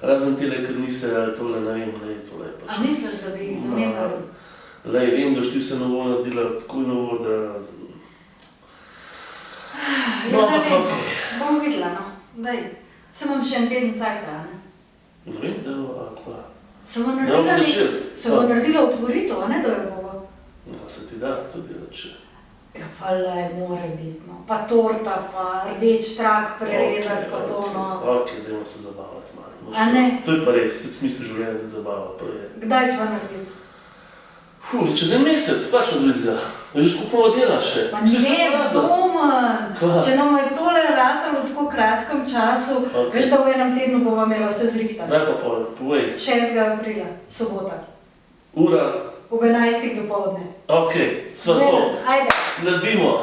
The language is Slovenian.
Razen tele, ker nise, ali tole, ne vem, tole je pač. A misliš, da bi jih zamenjali? Lej, vem, da boš ti se novo naredila, tako novo, da... Ja, ne vem, bom videla, no. Daj, se imam še en teden cajta, ne? Ne vem, da bo, kva. Se bo naredila otvoritev, a ne, da jo bo? Ja, se ti da tudi reče. Ja, pa lej, more biti, no. Pa torta, pa rdeč trak prerezati, pa to, no. Ok, dajmo se zabavati malo. A ne? To je pa res, smisel življenja, da zabava. Kdaj ćeva narediti? Čez en mesec, pač od vizga. Veš, koliko malo delaš še? Pa ne, Domen! Če nam je tole ratalo v tako kratkem času, veš, da v enem tednu bova imela vse zrihtano. Daj pa povej. 6. aprila, sobota. Ura? Ob 11. dopoldne. Ok, sva to. Ajde. Naredimo.